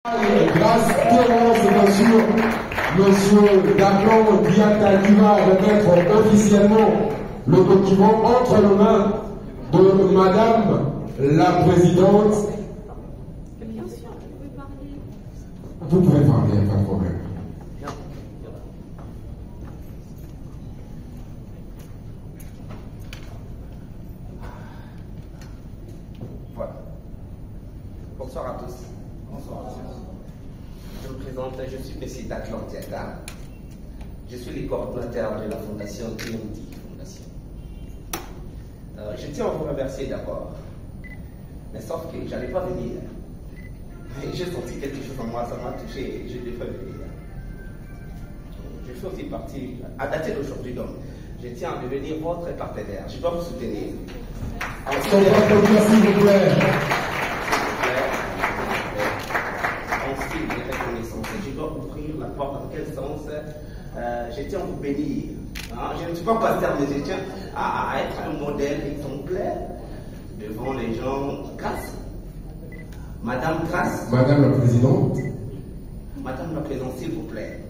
Grâce Terence, monsieur Daclan Diata qui va remettre officiellement le document entre les mains de madame la présidente. Bien sûr, vous pouvez parler. Vous pouvez parler, il n'y a pas de problème. Voilà. Bonsoir à tous. Bonsoir à tous. Je me présente, je suis M. Daclan Diata. Je suis le coordinateur de la Fondation TMD Fondation. Je tiens à vous remercier d'abord. Mais sauf que je n'allais pas venir. J'ai senti quelque chose en moi, ça m'a touché, je ne devais pas venir. Je fais aussi partie, à dater d'aujourd'hui donc, je tiens à devenir votre partenaire. Je dois vous soutenir. S'il vous plaît. En style de reconnaissance, je dois ouvrir la porte. Dans quel sens je tiens à vous bénir. Hein? Je ne suis pas pasteur, mais je tiens à être un modèle exemplaire devant les gens. Grâce. Madame Grâce. Madame la présidente. Madame la présidente, s'il vous plaît.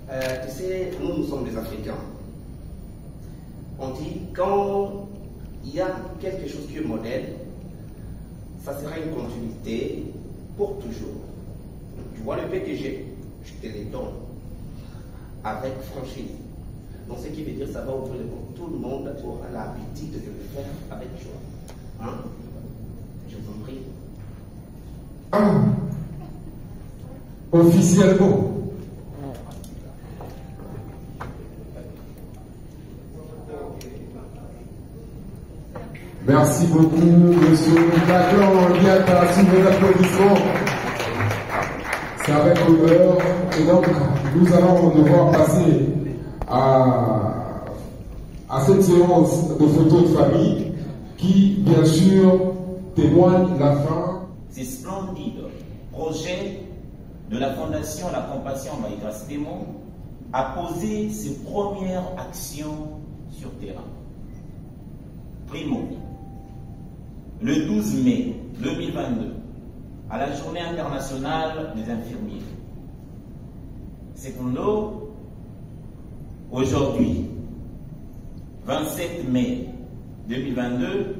Tu sais, nous sommes des Africains. On dit, quand il y a quelque chose qui est modèle, ça sera une continuité pour toujours. Tu vois le PDG, je te le donne avec franchise. Donc ce qui veut dire ça va ouvrir pour tout le monde aura l'habitude de le faire avec joie. Hein? Je vous en prie. Ah, officiellement. Merci beaucoup, monsieur Daclan Diata, sous vos applaudissements. C'est avec honneur. Et donc, nous allons devoir passer à cette séance de photos de famille qui, bien sûr, témoigne la fin. Ces splendides projets de la Fondation La Compassion by Grâce Témoin a posé ses premières actions sur terrain. Primo, le 12 mai 2022, à la Journée internationale des infirmiers. Secondo, aujourd'hui, 27 mai 2022,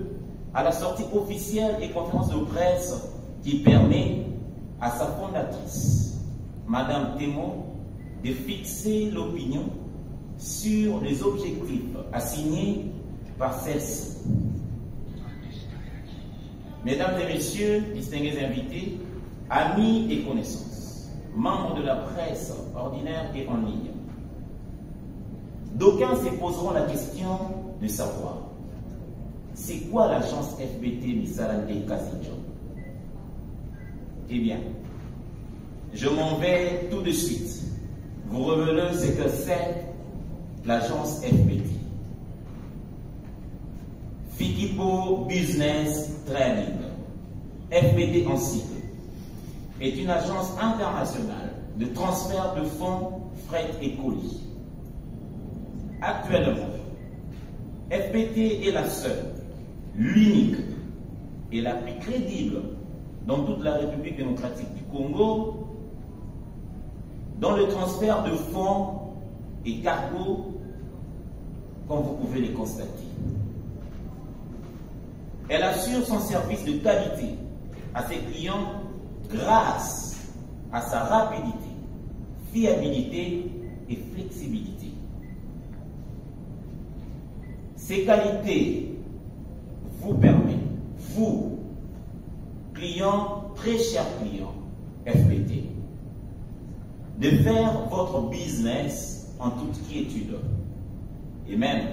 à la sortie officielle et conférence de presse qui permet à sa fondatrice, Madame Témoin, de fixer l'opinion sur les objectifs assignés par celle-ci. Mesdames et messieurs, distingués invités, amis et connaissances, membres de la presse ordinaire et en ligne, d'aucuns se poseront la question de savoir c'est quoi l'agence FBT Missalane Kazinjo? Eh bien, je m'en vais tout de suite vous révéler ce que c'est l'agence FBT. Fikipo Business Training, FBT en sigle, est une agence internationale de transfert de fonds, fret et colis. Actuellement, FBT est la seule, l'unique et la plus crédible dans toute la République démocratique du Congo dans le transfert de fonds et cargos, comme vous pouvez les constater. Elle assure son service de qualité à ses clients grâce à sa rapidité, fiabilité et flexibilité. Ces qualités vous permettent, vous, clients, très chers clients FBT, de faire votre business en toute quiétude et même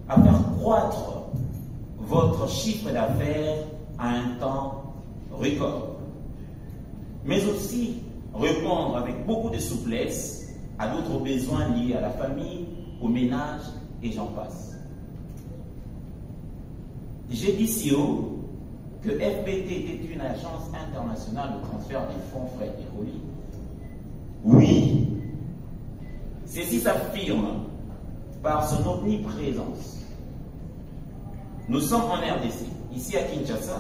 à faire croître votre chiffre d'affaires à un temps record, mais aussi répondre avec beaucoup de souplesse à d'autres besoins liés à la famille, au ménage et j'en passe. J'ai dit si haut que FBT était une agence internationale de transfert des fonds, frais et colis. Oui, ceci s'affirme par son omniprésence. Nous sommes en RDC, ici à Kinshasa,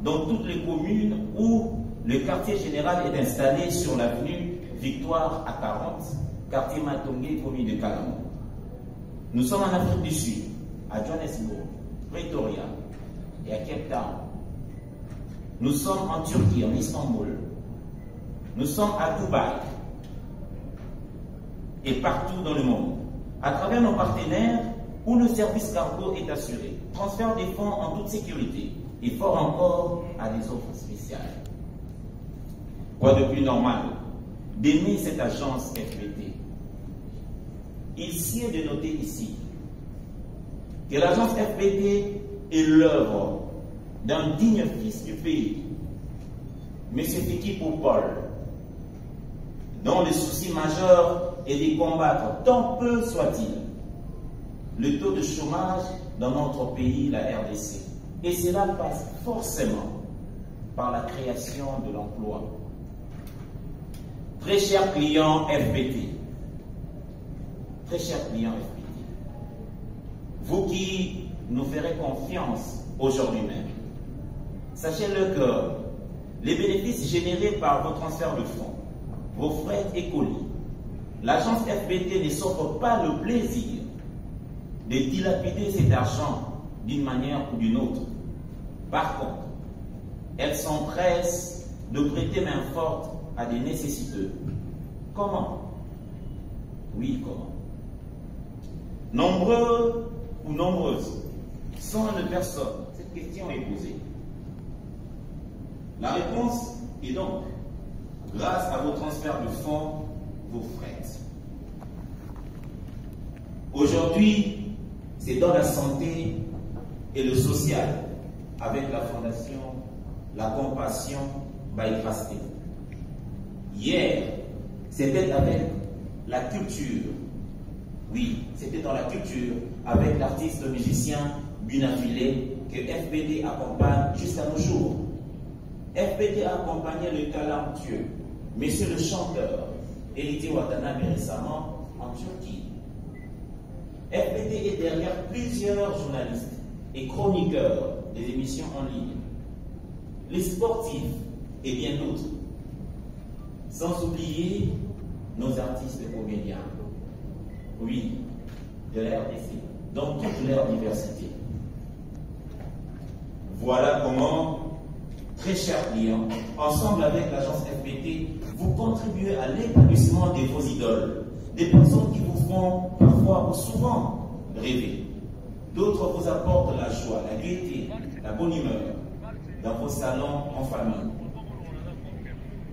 dans toutes les communes où le quartier général est installé sur l'avenue Victoire à 40, quartier Matongé, commune de Kalamou. Nous sommes en Afrique du Sud, à Johannesburg, Pretoria et à Cape Town. Nous sommes en Turquie, en Istanbul. Nous sommes à Dubaï et partout dans le monde. À travers nos partenaires, où le service cargo est assuré, transfert des fonds en toute sécurité et fort encore à des offres spéciales. Quoi de plus normal d'aimer cette agence FBT? Il sied de noter ici que l'agence FBT est l'œuvre d'un digne fils du pays, M. Fiki Paul, dont le souci majeur est de combattre, tant peu soit-il, le taux de chômage dans notre pays, la RDC. Et cela passe forcément par la création de l'emploi. Très chers clients FBT, très chers clients FBT, vous qui nous ferez confiance aujourd'hui même, sachez-le que les bénéfices générés par vos transferts de fonds, vos frais et colis, l'agence FBT ne s'offre pas le plaisir de dilapider cet argent d'une manière ou d'une autre. Par contre, elle s'empresse de prêter main forte à des nécessiteux. Comment? Oui, comment? Nombreux ou nombreuses sont les personnes? Cette question est posée. La réponse est donc, grâce à vos transferts de fonds, vos frais. Aujourd'hui, c'est dans la santé et le social, avec la fondation La Compassion by Trasté. Hier, c'était avec la culture. Oui, c'était dans la culture, avec l'artiste musicien Bunafilé, que FBT accompagne jusqu'à nos jours. FBT a accompagné le talentueux, monsieur le chanteur, Héritier Watanabe récemment en Turquie. FBT est derrière plusieurs journalistes et chroniqueurs des émissions en ligne, les sportifs et bien d'autres, sans oublier nos artistes et comédiens, oui, de la RDC, dans toute leur diversité. Voilà comment, très chers clients, ensemble avec l'agence FBT, vous contribuez à l'épanouissement de vos idoles, des personnes qui vous font parfois ou souvent rêver. D'autres vous apportent la joie, la gaieté, la bonne humeur dans vos salons en famille.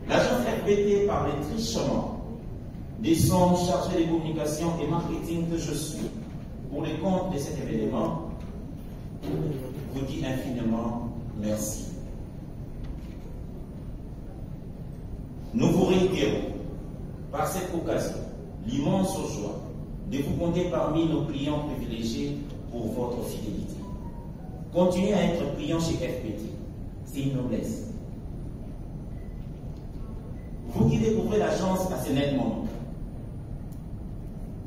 L'agence FBT parle richement des sons chargés de communication et marketing que je suis. Pour le compte de cet événement, je vous dis infiniment merci. Nous vous réitérons par cette occasion l'immense joie de vous compter parmi nos clients privilégiés pour votre fidélité. Continuez à être client chez FBT, c'est une noblesse. Vous qui découvrez l'agence à ce net moment,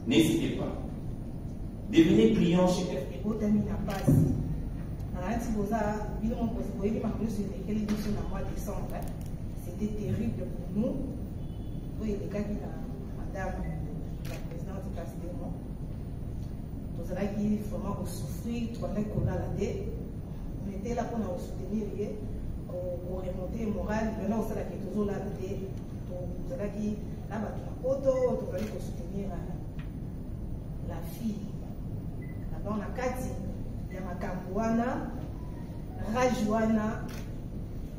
n'hésitez pas. Devenez client chez FBT. C'était terrible pour nous. Oui, les gars qui madame la présidente du Castémon, nous avons vraiment souffert, on était là pour nous soutenir, pour remonter le moral. Maintenant, on s'est toujours là, nous avons soutenir la fille. Là-bas, on a Kati, il y a Makambouana, Rajouana,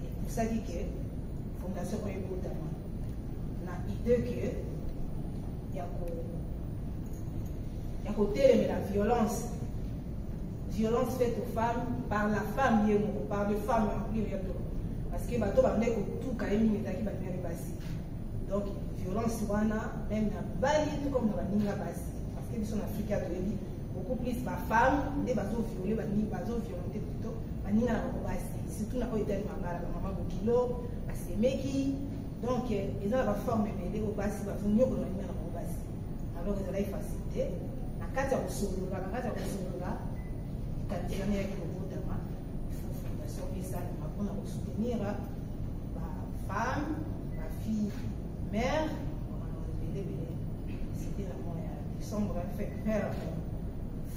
et pour ça, dit que Fondation Koyebotama na idée que il y a côté la violence faite aux femmes par la femme par les femmes en plus parce que bateau va mettre tout quand même qui va venir passer donc violence wana même na bali tout comme na baninga passer parce que ils sont africains beaucoup plus ma femme des bateaux violés bateaux violentés plutôt baninga na passer surtout na ko itali maman Bokilo c'est meki donc ils ont la forme mêlée au bas va venir pour nous mettre au bas alors ils allaient faciliter la carte au solo la quand il y a qui au bout de moi il faut fondation et ça pour nous soutenir la femme, ma fille, mère, c'était la moyen. Décembre, faire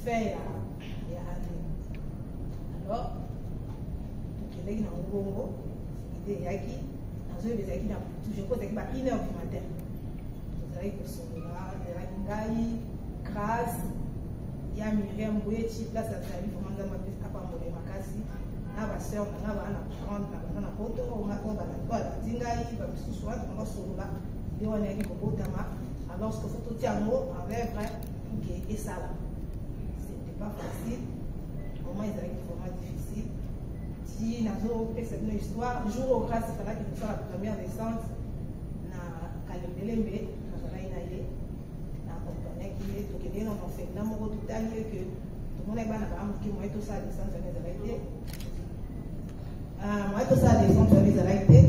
et alors, je suis dans le Congo, je suis toujours 1h du matin. Vous savez que son là, grâce, il y a Myriam Bouyechi, là, ça s'est vraiment dans ma vie, à part mon émakasi. Na ba sœur na ba na parent na poto o na ko ba na ko la dingai ba bisu soit na so la de on est ko botama alors que faut tout tiamo avec vrai que et ça là c'était pas facile au moins ils avaient une format difficile si na zo cette histoire jour au grâce c'est là que nous faire la première descente na Kalembelembe na ça là inaye na compagnie qui est to que nous on fait na mo tout tanier que tout le monde est ba na ba mo qui moi tout ça descente ça les avait moi tout ça des gens qui avaient été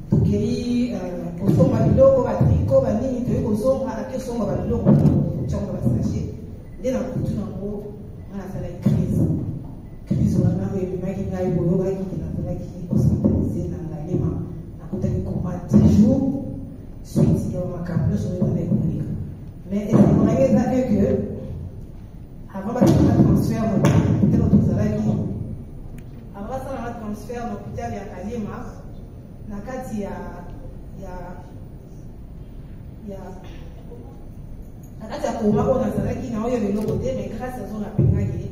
donc il au son babilo batriko banini to ko son à que son babilo ko tchonga basache dès la tout en gros on a fait la crise on a eu maki ngai boyo baki na fait qui hospitalisé na ngalema na kutaki koma 10 jours suite ya makambo sur les économiques mais c'est pour ça que avant de faire le transfert peut-être tout ça là avant ça on transfert à l'hôpital ya Kalema na kati ya nakati ya koma ko nazalaki na oyo lelo côté mais grâce à son apengaki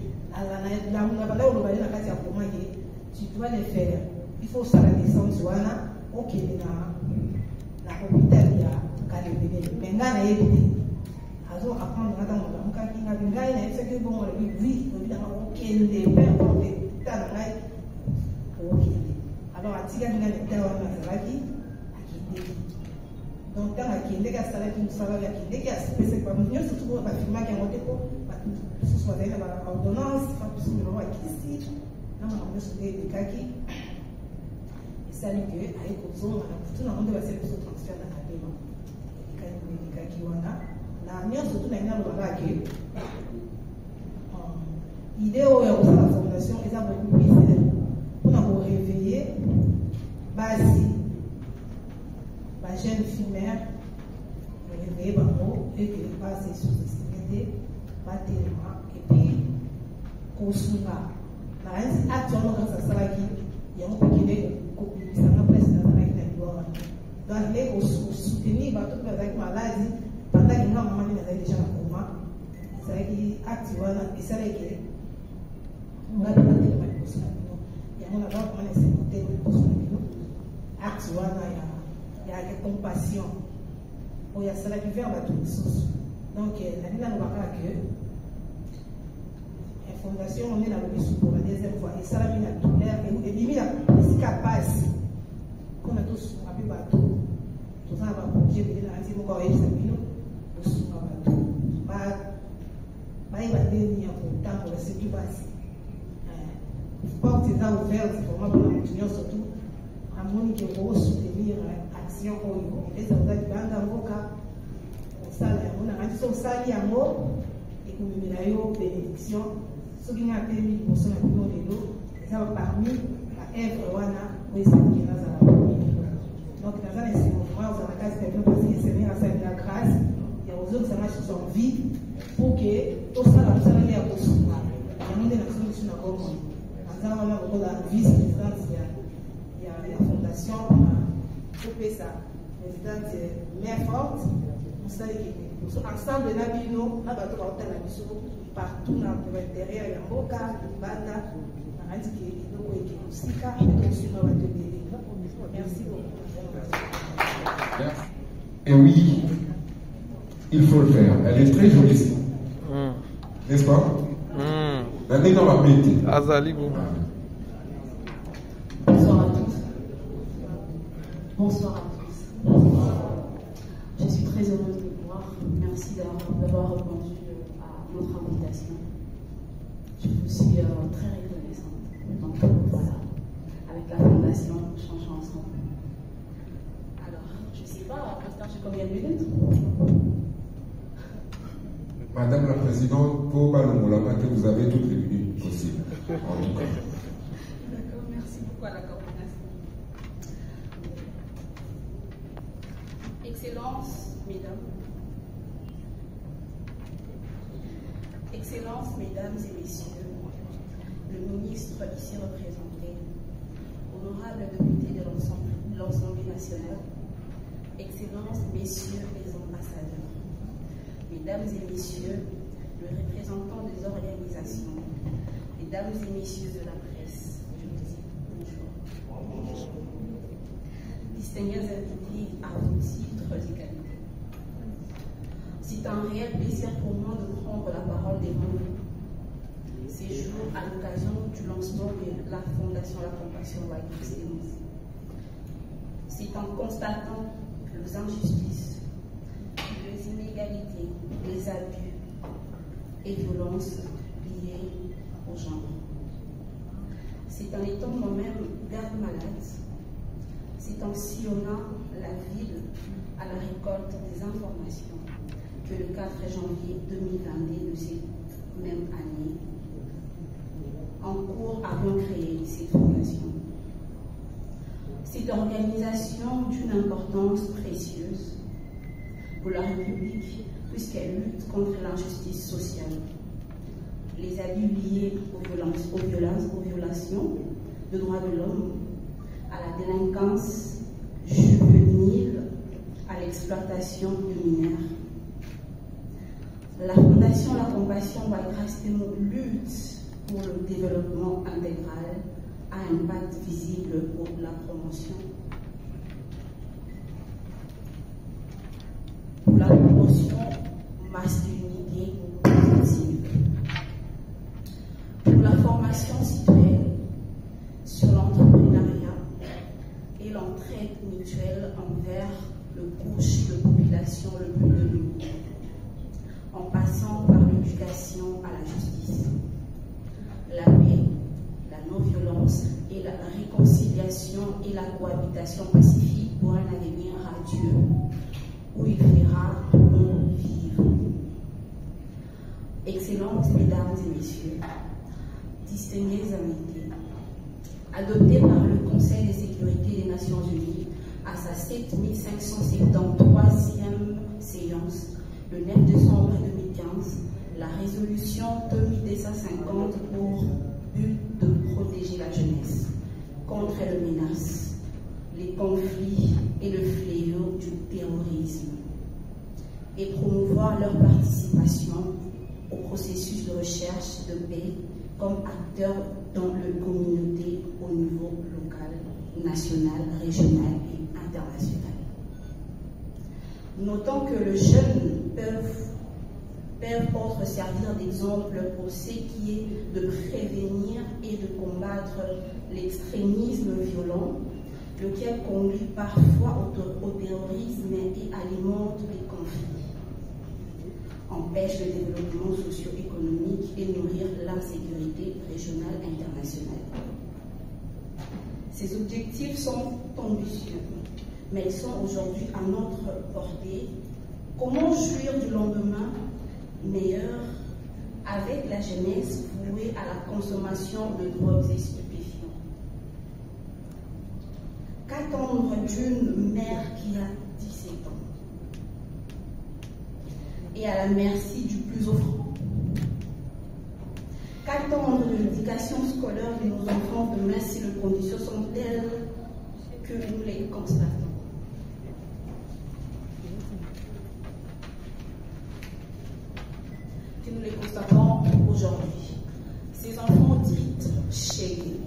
na bala o lobali na kati ya koma ke tu dois le faire il faut ça la descente wana OK na hôpital ya Kalema mais ngana yebite azo apprendre ngata mo ka kinga bingai na ese ke bon le oui on a OK les pères on est dans la alors atika ngana ntawa na zalaki akindeki donc quand akindeki asalaki musala ya kindeki asipese kwa mnyo surtout ba filmaki ngote ko sous soit dans la ordonnance fa plus numéro akisi na mwana sode dekaki esali que ay ko zonga na tout na monde ba sel so transfert na Kalema dekaki wana na myo surtout na ngalo babaki idée oyo ya la formation eza beaucoup plus on a pour réveiller basi la jeune fille mère réveiller bango et que basi sous-estimé pas tellement et puis konsunga na ainsi actuellement grâce à ça là qui il y a un peu qui est copié ça n'a pas c'est dans la gloire donc les au soutenir ba tout avec maladie pendant que ma maman est déjà en coma c'est qui actuellement et ça là qui on va demander de mettre ça on a vraiment commencé à monter le poste acte il y a des compassion il y a cela qui vient à toutes sources donc la ligne nous va que la fondation on est dans le but pour la deuxième fois et ça la mine à tout l'air et limite c'est capable qu'on a tous un peu bateau tout ça va bouger de la antique encore et ça mine au sous bateau bah il va devenir pour temps pour ce qui passe portes étant ouvertes, c'est vraiment pour la continuer surtout à mon qui est soutenir l'action au les soldats qui vont dans le cas ça on a dit ça il y a mot et comme il y a eu bénédiction ce qui a permis pour son amour de l'eau ça va parmi la œuvre wana où c'est qui est dans la donc dans un moment où la case quelqu'un parce que c'est bien la grâce il y a aux autres ça marche sur son vie pour que tout ça là ça va à poursuivre on est dans la solution à comment ça on a la vice-présidente il y a la fondation coupé ça présidente mère forte on sait que ensemble na bino na bato ba otala biso partout dans l'intérieur ya mboka banda na andi ke ndoko eke usika et sur la bato bébé merci beaucoup et oui il faut le faire elle est très jolie n'est-ce pas Bonsoir à tous. Bonsoir à tous. Je suis très heureuse de vous voir. Merci d'avoir répondu à notre invitation. Je vous suis très reconnaissante. Donc voilà, avec la fondation, changeons ensemble. Alors, je ne sais pas, Pasteur, j'ai combien de minutes? Madame la Présidente, pour Balongolama, que vous avez toutes les minutes possibles. En tout cas. D'accord, merci beaucoup à la coordination. Excellences, Mesdames et Messieurs, le ministre ici représenté, honorables députés de l'Assemblée nationale, Excellences, Messieurs les ambassadeurs, Mesdames et Messieurs, le représentant des organisations, Mesdames et Messieurs de la presse, je vous dis bonjour. Distingués invités à vos titres et qualités. C'est un réel plaisir pour moi de prendre la parole devant vous ces jours à l'occasion du lancement de la Fondation La Compassion White Christians. C'est en constatant les injustices, les inégalités, les abus et violences liées au genre. C'est en étant moi-même garde-malade, c'est en sillonnant la ville à la récolte des informations que le 4 janvier 2022 de cette même année, en cours avions créé cette fondation. Cette organisation d'une importance précieuse pour la République puisqu'elle lutte contre l'injustice sociale, les abus liés aux violations de droits de l'homme, à la délinquance juvénile, à l'exploitation de mineurs. La Fondation La Compassion White Christians lutte pour le développement intégral à impact visible pour la promotion. Pour la promotion masculinité positive. Pour la formation citoyenne sur l'entrepreneuriat et l'entraide mutuelle envers le couche de population le plus démunie, en passant par l'éducation à la justice, la paix, la non-violence et la réconciliation et la cohabitation pacifique pour un avenir radieux où il fera bon vivre. Excellences, Mesdames et Messieurs, distingués invités, adopté par le Conseil de sécurité des Nations Unies à sa 7573e séance, le 9 décembre 2015, la résolution 2250 pour but de protéger la jeunesse contre les menaces, les conflits et le fléau du terrorisme et promouvoir leur participation au processus de recherche de paix comme acteurs dans la communauté au niveau local, national, régional et international. Notons que les jeunes peuvent autres servir d'exemple pour ce qui est de prévenir et de combattre l'extrémisme violent, lequel conduit parfois au terrorisme et alimente les conflits, empêche le développement socio-économique et nourrir l'insécurité régionale et internationale. Ces objectifs sont ambitieux, mais ils sont aujourd'hui à notre portée. Comment jouir du lendemain meilleur avec la jeunesse vouée à la consommation de drogues et stupéfiants? Qu'attendre d'une mère qui a 17 ans et à la merci du plus offrant? Qu'attendre de l'éducation scolaire de nos enfants demain si les conditions sont telles que nous les constatons? Que nous les constatons aujourd'hui. Ces enfants dits chéris.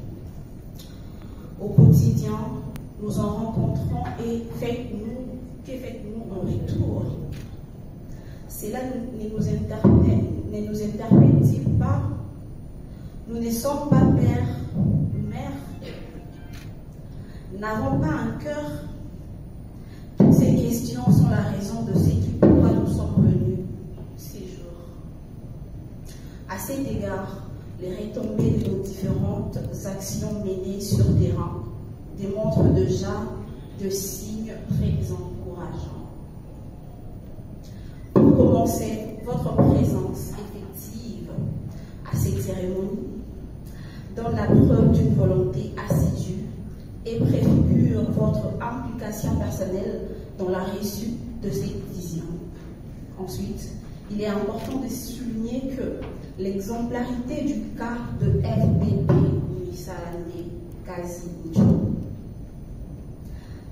Au quotidien, nous en rencontrons et que faites-nous en retour? Cela ne nous interpelle-t-il pas? Nous ne sommes pas pères, mères, n'avons pas un cœur. Toutes ces questions sont la raison de ce pourquoi nous sommes venus ces jours. À cet égard, les retombées de nos différentes actions menées sur terrain démontrent déjà de signes très encourageants. Pour commencer, votre présence effective à cette cérémonie donne la preuve d'une volonté assidue et préfigure votre implication personnelle dans la réussite de cette vision. Ensuite, il est important de souligner que l'exemplarité du cas de FBP Misalane Kazinjo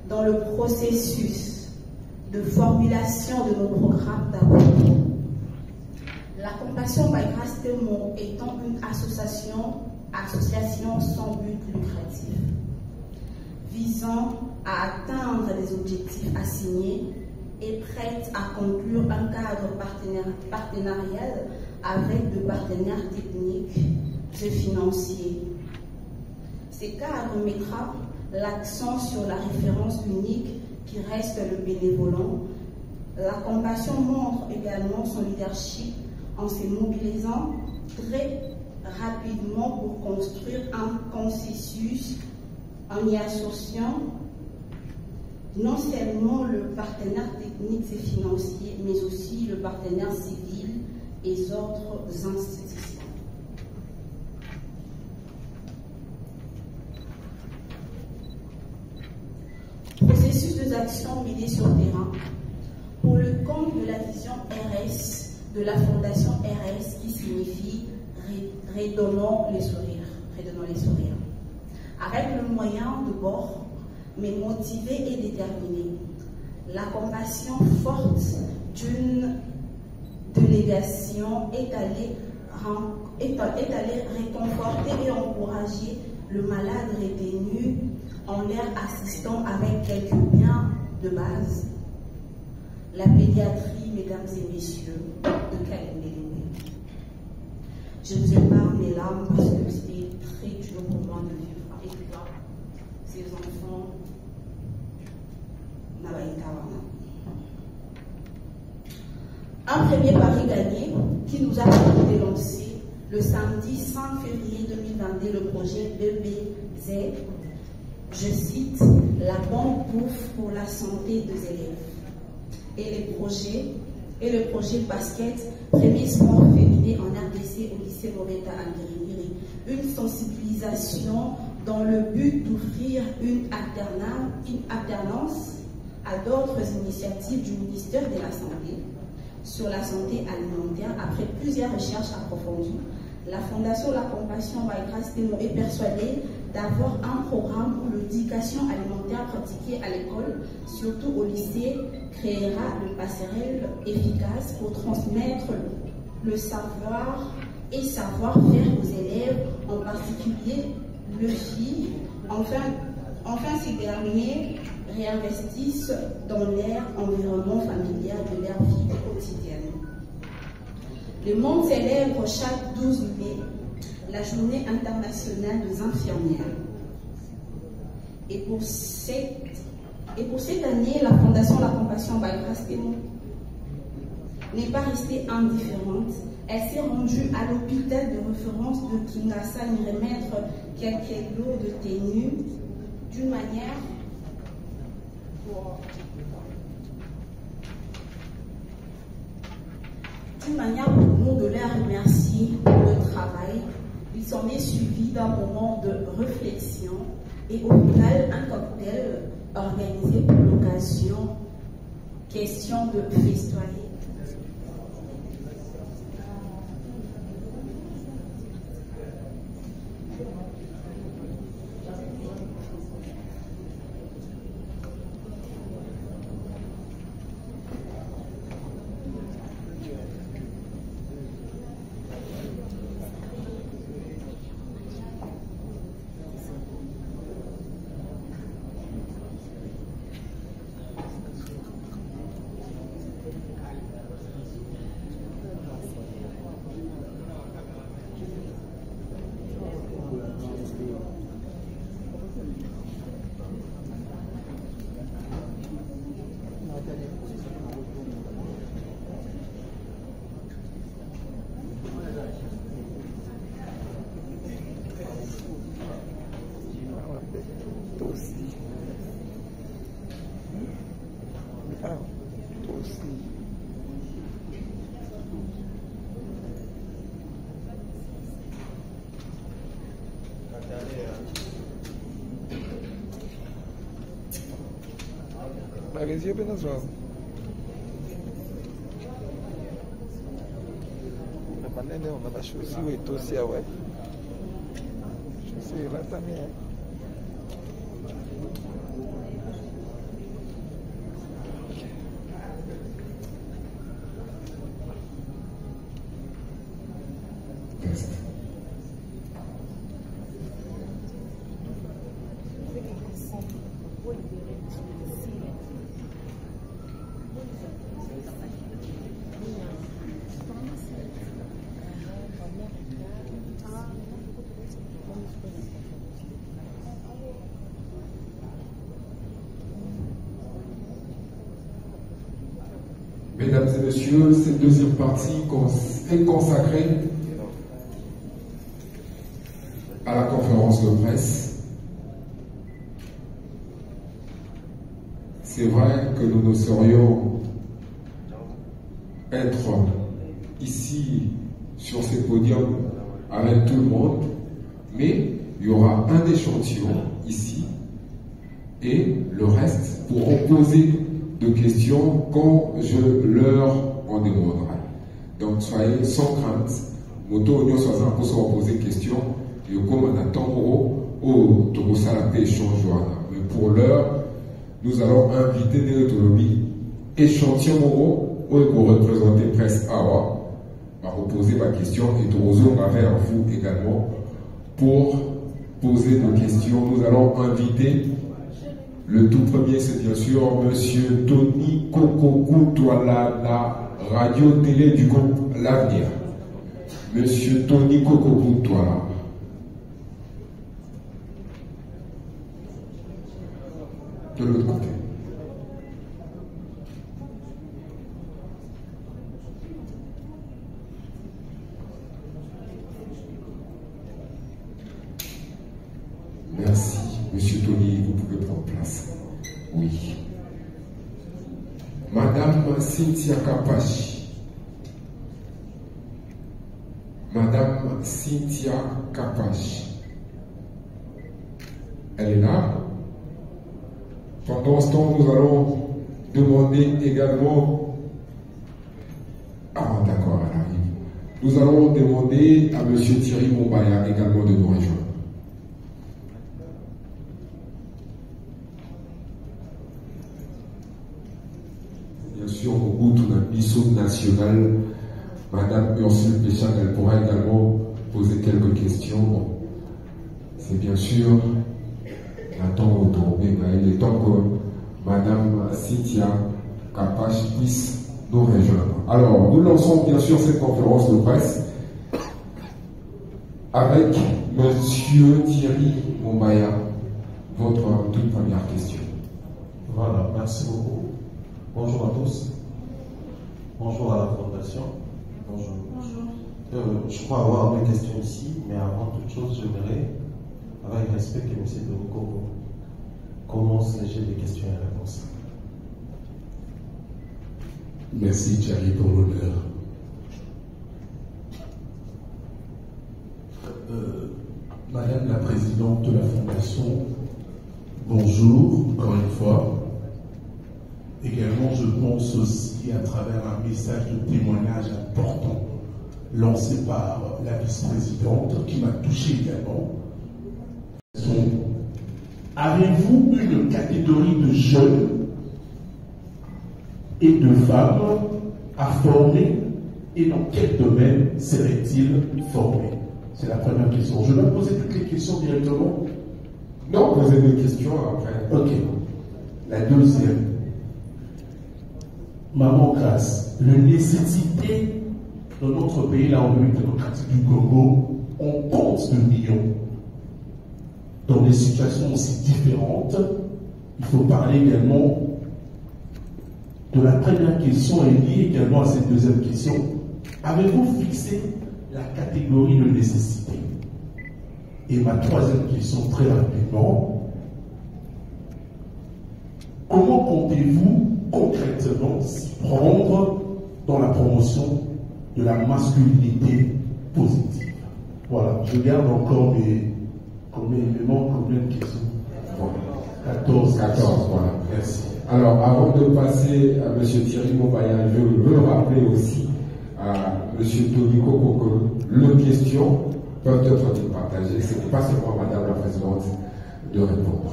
dans le processus de formulation de nos programmes d'appui. La Compassion by Grace Témoin étant une association sans but lucratif, visant à atteindre les objectifs assignés et prête à conclure un cadre partenarial avec des partenaires techniques et financiers. Ce cadre mettra l'accent sur la référence unique qui reste le bénévolat. La Compassion montre également son leadership en se mobilisant très rapidement pour construire un consensus en y associant non seulement le partenaire technique et financier, mais aussi le partenaire civil et autres institutions. Processus d'actions menées sur le terrain pour le compte de la vision RS de la Fondation RS qui signifie redonnons les sourires, avec le moyen de bord, mais motivé et déterminé. La compassion forte d'une délégation est allée réconforter et encourager le malade retenu en leur assistant avec quelques biens de base. La pédiatrie, mesdames et messieurs, de Kalembe. Je vous épargne mes larmes parce que c'était très dur pour moi de vivre avec toi, ces enfants. Un premier pari gagné qui nous a permis de lancer le samedi 5 février 2022 le projet BBZ, je cite, la bonne bouffe pour la santé des élèves. Et le projet basket, premier sport féminin en RDC au lycée Moreta à Guérimiri. Une sensibilisation dans le but d'offrir une alternance à d'autres initiatives du ministère de la Santé sur la santé alimentaire. Après plusieurs recherches approfondies, la Fondation La Compassion by Grace Témoin est persuadée d'avoir un programme où l'éducation alimentaire pratiquée à l'école, surtout au lycée, créera une passerelle efficace pour transmettre le savoir et savoir-faire aux élèves, en particulier les filles. Enfin, ces derniers réinvestissent dans leur environnement familial de leur vie quotidienne. Le monde célèbre chaque 12 mai la journée internationale des infirmières. Et pour cette année, la Fondation La Compassion by Grace Témoin n'est pas restée indifférente. Elle s'est rendue à l'hôpital de référence de Kinshasa y remettre quelques lots de tenue d'une manière pour nous de les remercier pour le travail. Il s'en est suivi d'un moment de réflexion et au final un cocktail organisé pour l'occasion, question de festoyer. Marizia Benazwa. On a la chaussure et tout aussi, ouais. Chaussure là, t'as mis. Mesdames et messieurs, cette deuxième partie est consacrée à la conférence de presse. C'est vrai que nous ne saurions être ici sur ces podiums avec tout le monde, mais il y aura un échantillon ici et le reste pourront poser de questions quand je leur en demanderai. Donc soyez sans crainte. Moto Union soit pour poser des questions. Et comme on attend au Togosalapé échange. Mais pour l'heure, nous allons inviter des autonomies échantillon pour représenter Presse Awa. Va reposer ma question et Togozo va vers vous également pour poser des questions. Nous allons inviter. Le tout premier, c'est bien sûr Monsieur Tony Kokokou Touala, la radio-télé du groupe L'Avenir. Monsieur Tony Kokokou Touala. De l'autre côté. Merci. Monsieur Tony, vous pouvez prendre place. Oui. Madame Cynthia Kapachi. Madame Cynthia Kapachi. Elle est là. Pendant ce temps, nous allons demander également. Ah, d'accord, elle arrive. Nous allons demander à Monsieur Thierry Mombaya également de nous rejoindre. Sur mon goût, notre mission nationale, Madame Ursule Péchan, elle pourra également poser quelques questions. Bon, c'est bien sûr l'attend autour, mais il est temps que Madame Cynthia Kapachi puisse nous rejoindre. Alors, nous lançons bien sûr cette conférence de presse avec Monsieur Thierry Mombaya. Votre toute première question. Voilà, merci beaucoup. Bonjour à tous. Bonjour à la Fondation. Bonjour. Bonjour. Je crois avoir deux questions ici, mais avant toute chose, j'aimerais, avec respect, que M. Doniko commence les jeux de questions et réponses. Merci Thierry pour l'honneur. Madame la Présidente de la Fondation, bonjour encore une fois. Également, je pense aussi à travers un message de témoignage important lancé par la vice-présidente qui m'a touché également. Avez-vous une catégorie de jeunes et de femmes à former et dans quel domaine seraient-ils formés? C'est la première question. Je vais poser toutes les questions directement. Non, posez des questions après. Ok. La deuxième. Maman Grace, la nécessité dans notre pays, la République démocratique du Congo, on compte de millions. Dans des situations aussi différentes, il faut parler également de la première question et liée également à cette deuxième question. Avez-vous fixé la catégorie de nécessité? Et ma troisième question, très rapidement, comment comptez-vous concrètement s'y prendre dans la promotion de la masculinité positive? Voilà, je garde encore combien de questions? 14, voilà, merci. Alors, avant de passer à M. Thierry Montbayan, je veux rappeler aussi à M. Tony Coco que les questions peuvent être partagées. Ce n'est pas seulement à Madame la Présidente de répondre.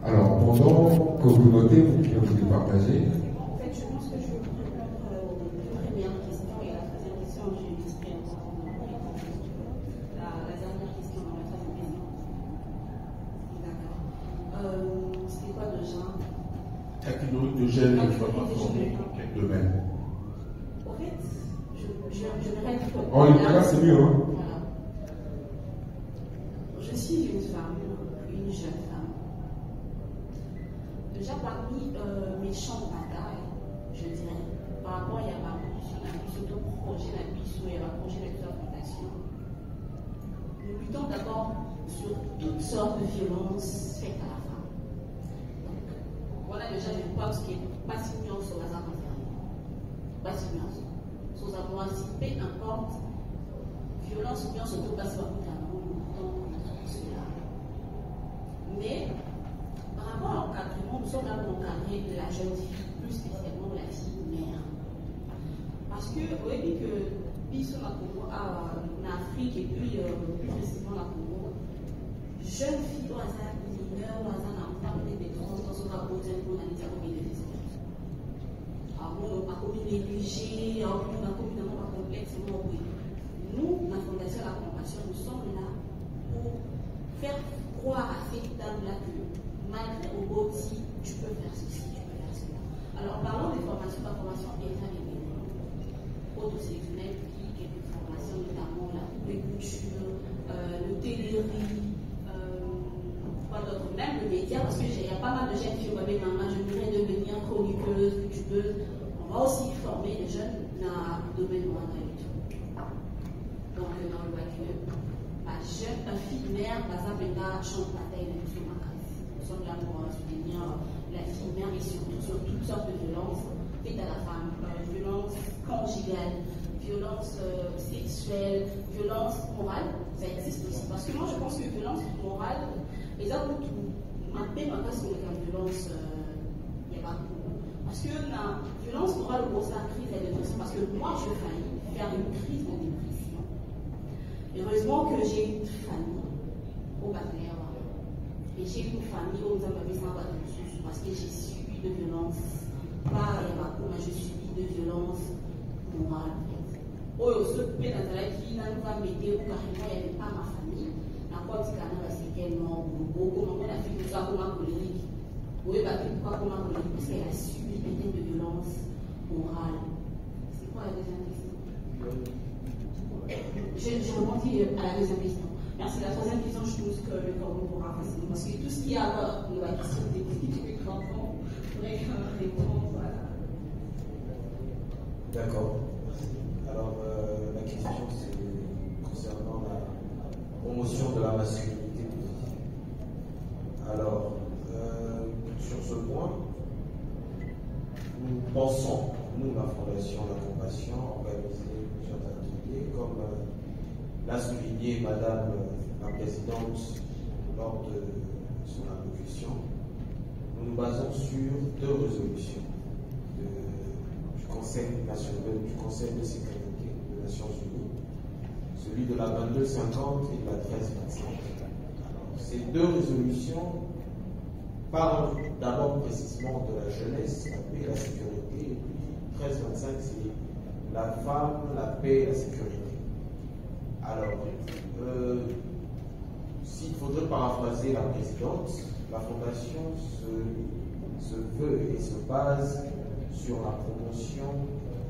Alors, pendant que vous notez, vous pouvez vous départager. En fait, je pense que je vais répondre aux deux premières questions et à la troisième question, j'ai une expérience. La dernière question dans la troisième question. D'accord. C'était quoi déjà? Catégorie de jeunes que tu vas pas former dans quel domaine? En fait, j'aimerais dire que. Oh, les cas, c'est mieux, hein? Voilà. Je suis une femme, une jeune femme. Déjà parmi mes champs de bataille, je dirais, par rapport à la mission de projet, la mission et la projet d'exploitation, nous luttons d'abord sur toutes sortes de violences faites à la femme. Donc, voilà déjà je pense qu'il n'y a pas si nuance au hasard intérieur. Pas si nuance. Sans avoir si peu importe, violence ou bien surtout pas sur le cela. Mais par rapport à l'encadrement, nous sommes là pour encadrer la jeune fille, plus spécialement la fille mère. Parce que, vous voyez dit que Bissou en Afrique et puis plus précisément la Congo, jeune fille au hasard mineur, au hasard n'a pas peut-être des grands dans son rapport pour la littérature des espèces. Alors, on n'a pas commis négligé, on n'a commis pas complètement oui. Nous, la Fondation de la Compassion, nous sommes là pour faire croire à cette dame-là que malgré au beau petit, tu peux faire ceci, tu peux faire cela. Alors, parlons des formations, la formation est très bien. Autosélectionnel, puis quelques formations, notamment la couture, le télé-riz, quoi d'autre, même le média, parce qu'il y a pas mal de jeunes filles, maman, je voudrais devenir chroniqueuse, youtubeuse. On va aussi former les jeunes dans le domaine moindre et tout. Donc, dans le voiture, ma jeune fille mère, par exemple, là, chante bataille de Bissou Macas. Nous sommes là pour soutenir la fille mère et surtout sur toutes sortes de violences faites à la femme, violence conjugale, violence sexuelle, violence morale, ça existe aussi. Parce que moi, je pense que violence morale, les autres, ma paix, ma casse, on est comme violence, il n'y a pas beaucoup. Parce que la violence morale, on pose la crise de dépression, parce que moi, je faillis faire une crise de dépression. Heureusement que j'ai une famille au Bataillon. Et j'ai une famille où nous avons mis ça dessus, parce que j'ai subi de violence. Pas mais je subis de violence morale. Oh, ce qui n'a pas m'aider ou carrément, il n'y avait pas ma famille. La quoi, c'est quand même c'est tellement beau. Comment on a fait tout ça comme un collègue? Oui, pourquoi comme un collègue? Parce qu'elle a subi des de violence morale. C'est quoi la deuxième question? Je rebondis à la deuxième question. Merci. La troisième question, je pense que le corps pourra passer. Parce que tout ce qui a à voir avec la question des politiques enfants pourrait répondre. Voilà. D'accord. Alors, la question, c'est concernant la promotion de la masculinité positive. Alors, sur ce point, nous pensons, nous, la Fondation La Compassion, organiser plusieurs ateliers, comme l'a souligné Madame la Présidente lors de son allocution. Nous nous basons sur deux résolutions du Conseil national, du Conseil de sécurité des Nations Unies, celui de la 2250 et de la 1325. Alors, ces deux résolutions parlent d'abord précisément de la jeunesse, la paix et la sécurité, et puis 1325 c'est la femme, la paix et la sécurité. Alors, s'il faudrait paraphraser la présidente, la Fondation se veut et se base sur la promotion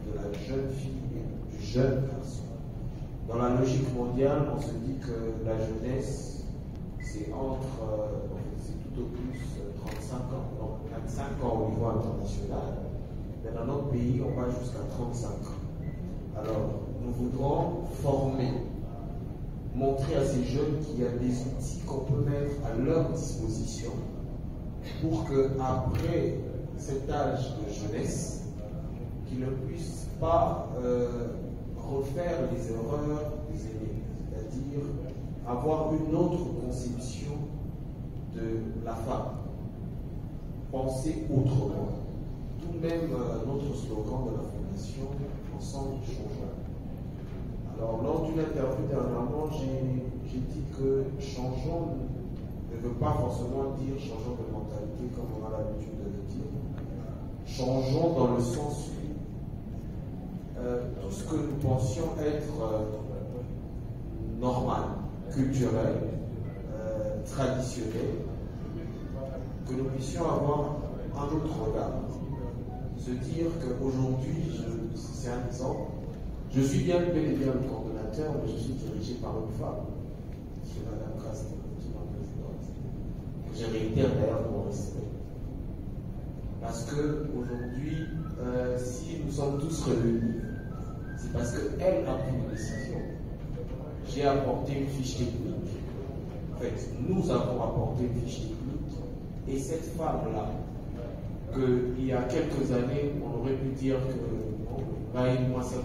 de la jeune fille et du jeune garçon. Dans la logique mondiale, on se dit que la jeunesse, c'est c'est tout au plus 35 ans, donc 25 ans au niveau international, mais dans notre pays, on va jusqu'à 35 ans. Alors, nous voudrons former, montrer à ces jeunes qu'il y a des outils qu'on peut mettre à leur disposition pour qu'après cet âge de jeunesse, qu'ils ne puissent pas refaire les erreurs des aînés, c'est-à-dire avoir une autre conception de la femme. penser autrement. Tout de même, notre slogan de la Fondation, Ensemble changeons. Alors, lors d'une interview dernièrement, j'ai dit que changeons ne veut pas forcément dire changeons de mentalité comme on a l'habitude de le dire. Changeons dans le sens où tout ce que nous pensions être normal, culturel, traditionnel, que nous puissions avoir un autre regard. Se dire qu'aujourd'hui, c'est un exemple, je suis bien bel et bien le coordonnateur, mais je suis dirigé par une femme, qui est Mme Castel, qui est ma présidente. Je réitère d'ailleurs mon respect. Parce qu'aujourd'hui, si nous sommes tous réunis, c'est parce qu'elle a pris une décision. J'ai apporté une fiche technique. En fait, nous avons apporté une fiche technique. Et cette femme-là, qu'il y a quelques années, on aurait pu dire que moi, ça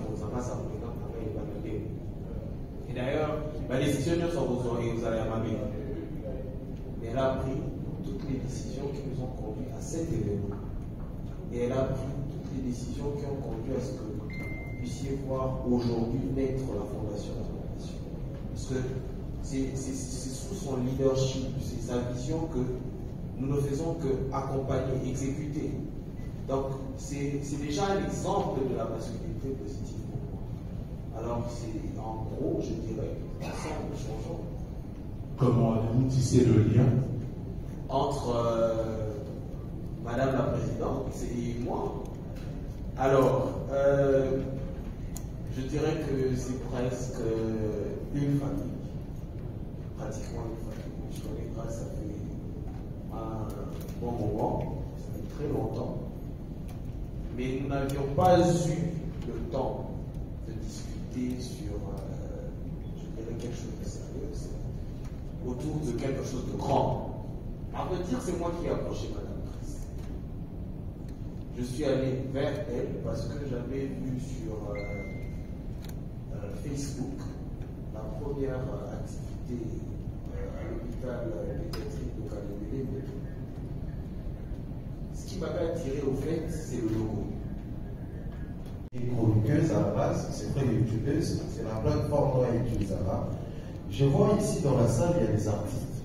et d'ailleurs, les décisions sont aux Ayamamé. Mais elle a pris toutes les décisions qui nous ont conduit à cet événement. Et elle a pris toutes les décisions qui ont conduit à ce que vous puissiez voir aujourd'hui naître la Fondation de la Nation. Parce que c'est sous son leadership, c'est sa vision que nous ne faisons qu'accompagner, exécuter. Donc, c'est déjà un exemple de la masculinité positive pour moi. Alors, c'est en gros, je dirais, ensemble changeons. Comment allez-vous tisser le lien entre Madame la Présidente et moi? Alors, je dirais que c'est presque une famille, pratiquement une famille. Je connais grâce, ça fait un bon moment, ça fait très longtemps, mais nous n'avions pas eu le temps de discuter sur, je dirais, quelque chose de sérieux, autour de quelque chose de grand. À vrai dire, c'est moi qui ai approché Madame Chris. Je suis allé vers elle parce que j'avais vu sur Facebook la première activité à l'hôpital pédiatrique de Kalembele. Ce qui m'avait attiré au fait, c'est le logo. Une chroniqueuse à la base, c'est très youtubeuse, c'est la plateforme dont elle utilise là. Je vois ici dans la salle, il y a des artistes.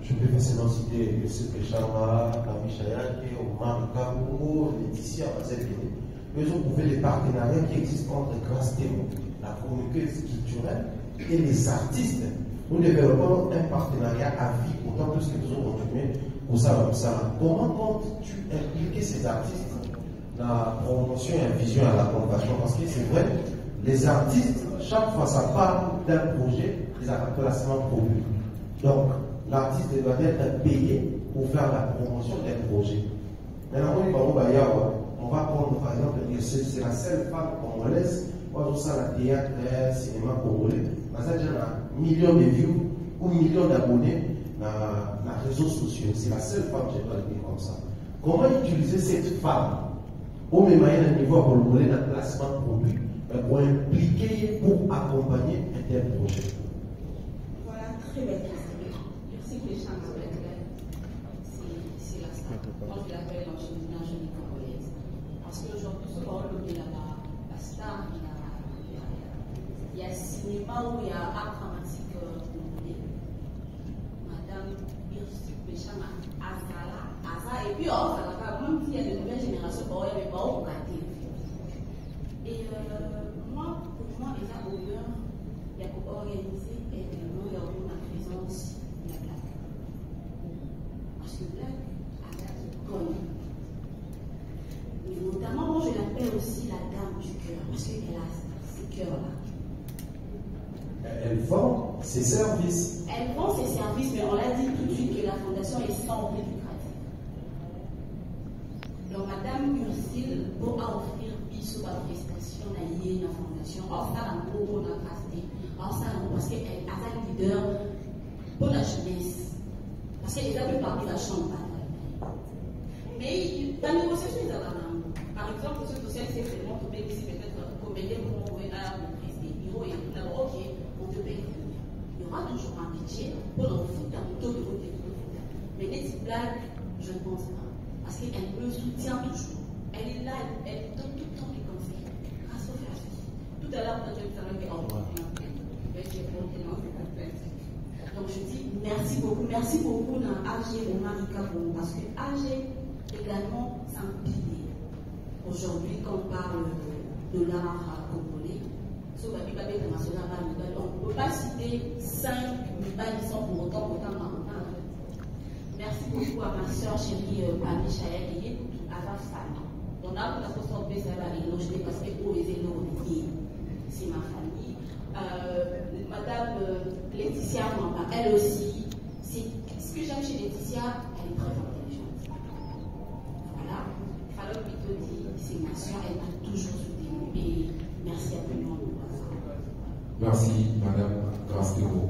Je peux facilement citer Youssef Péchama, Kamisha Yake, Omar Kabongo, Laetitia Azekene. Eux ont trouvé les partenariats qui existent entre Grastémo, la chroniqueuse culturelle, et les artistes. Nous développons un partenariat à vie, autant plus que nous avons continué au Salon. Comment comptes-tu impliquer ces artistes dans la promotion et la vision à la compassion? Parce que c'est vrai, les artistes, chaque fois ça parle d'un projet, ils ont un placement produit. Donc, l'artiste doit être payé pour faire la promotion d'un projet. Maintenant, on va prendre par exemple, c'est la seule femme congolaise, moi je sens la théâtre, cinéma congolais, mais ça déjà un million de views ou millions d'abonnés dans les réseaux sociaux. C'est la seule femme, je dois le dire comme ça. Comment utiliser cette femme au même niveau congolais dans le placement de produit pour impliquer, pour accompagner un tel projet? Voilà, très belle question. C'est la star. Moi, je l'appelle l'ingénierie congolaise. Parce qu'aujourd'hui, ce qu'on dit là-bas, la star, il y a cinéma où il y a art dramatique congolais. Madame Birsi Péchama, Azala, et puis même s'il y a de nouvelles générations, il n'y avait pas au raté. Et moi, pour moi, les abonneurs, il y a organisé également leur présence. Parce que Black a connu. Et notamment, moi je l'appelle aussi la dame du cœur, parce qu'elle a ce cœur-là. Elle vend ses services. Elle vend ses services, mais on l'a dit tout de suite que la fondation est sans but lucratif. Donc, Madame Ursule pourra offrir sur la prestation à la fondation, en ça, la on a casté, en ça, parce qu'elle a un leader pour la jeunesse. Parce qu'elle a pu parler de la chambre. Mais la négociation est à la main. Par exemple, ce social, c'est vraiment pour payer peut-être combien pour envoyer à la prise des bureaux et tout d'abord, ok, on te paye. Il y aura toujours un budget pour le foot, un taux de vote et tout le foot. Mais les petites blagues, je ne soutient toujours. Elle est là, elle donne tout le temps des conseils. Grâce au frère. Tout à l'heure, quand tu as dit, donc je dis merci beaucoup à AG Omarika Bongo, parce que AG également c'est un pilier. Aujourd'hui, quand on parle de l'art congolais, on ne peut pas citer 5 qui sont pour autant marocains. Merci beaucoup à ma soeur chérie Pami Chaya qui est à la femme. On a la façon de faire la éloge parce que pour les éloges, c'est ma famille. Madame Laetitia Mamba, elle aussi, ce que j'aime chez Laetitia, elle est très intelligente. Voilà, alors plutôt dit, c'est ma soeur, elle m'a toujours soutenue et merci à tout le monde. Merci, Madame Grastéro.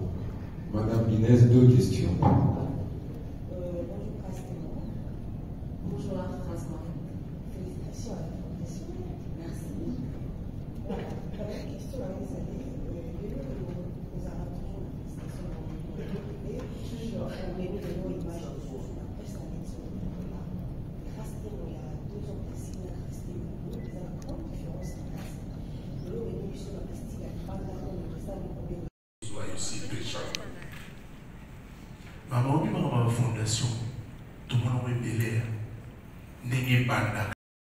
Madame Inès, 2 questions. Bonjour Grastéro. Bonjour Grastéro. Félicitations à la fondation. Merci. Voilà, la première question à vous allez. Nous avons toujours la prestation dans le monde. Toujours, on met des mots images sur la presse à l'extérieur. Grastéro, il y a 2 ans ici, on a Grastéro. Il y a une grande différence en classe. Nous avons venu sur la Castille à 3 ans. Maman, on a une fondation, tout le monde est bel air.